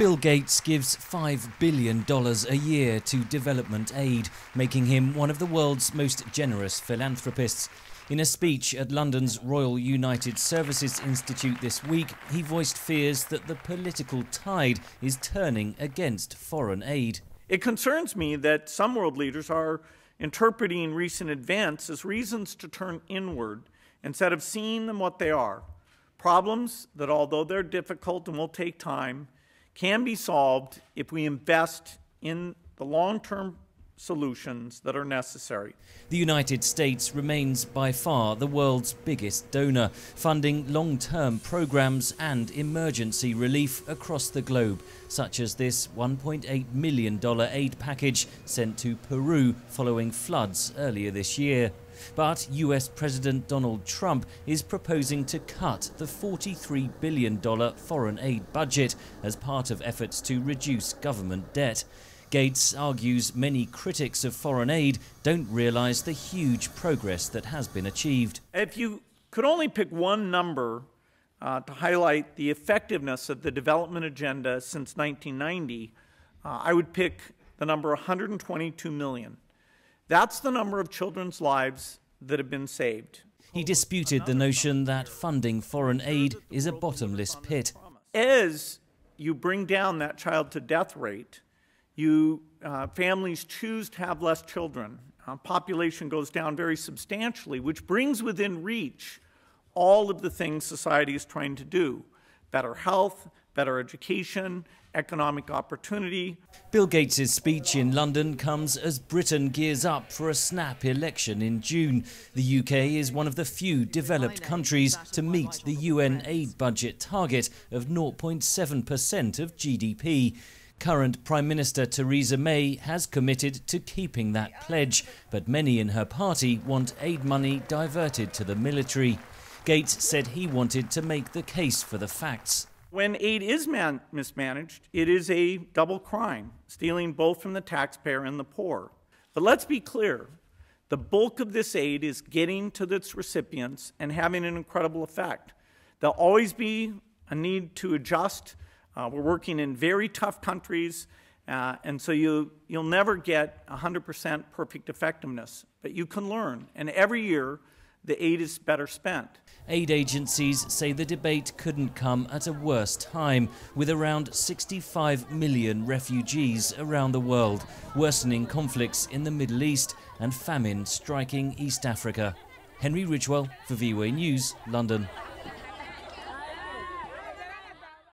Bill Gates gives $5 billion a year to development aid, making him one of the world's most generous philanthropists. In a speech at London's Royal United Services Institute this week, he voiced fears that the political tide is turning against foreign aid. It concerns me that some world leaders are interpreting recent events as reasons to turn inward instead of seeing them what they are. Problems that, although they're difficult and will take time, can be solved if we invest in the long-term solutions that are necessary. The United States remains by far the world's biggest donor, funding long-term programs and emergency relief across the globe, such as this $1.8 million aid package sent to Peru following floods earlier this year. But US President Donald Trump is proposing to cut the $43 billion foreign aid budget as part of efforts to reduce government debt. Gates argues many critics of foreign aid don't realize the huge progress that has been achieved. If you could only pick one number to highlight the effectiveness of the development agenda since 1990, I would pick the number 122 million. That's the number of children's lives that have been saved. He disputed the notion that funding foreign aid is a bottomless pit. As you bring down that child-to-death rate, families choose to have less children. Population goes down very substantially, which brings within reach all of the things society is trying to do. Better health, better education, economic opportunity. Bill Gates' speech in London comes as Britain gears up for a snap election in June. The UK is one of the few developed countries to meet the UN aid budget target of 0.7% of GDP. Current Prime Minister Theresa May has committed to keeping that pledge, but many in her party want aid money diverted to the military. Gates said he wanted to make the case for the facts. When aid is mismanaged, it is a double crime, stealing both from the taxpayer and the poor. But let's be clear, the bulk of this aid is getting to its recipients and having an incredible effect. There'll always be a need to adjust. We're working in very tough countries, and so you'll never get 100% perfect effectiveness. But you can learn, and every year, the aid is better spent. Aid agencies say the debate couldn't come at a worse time, with around 65 million refugees around the world, worsening conflicts in the Middle East and famine striking East Africa. Henry Ridgwell for VOA News, London.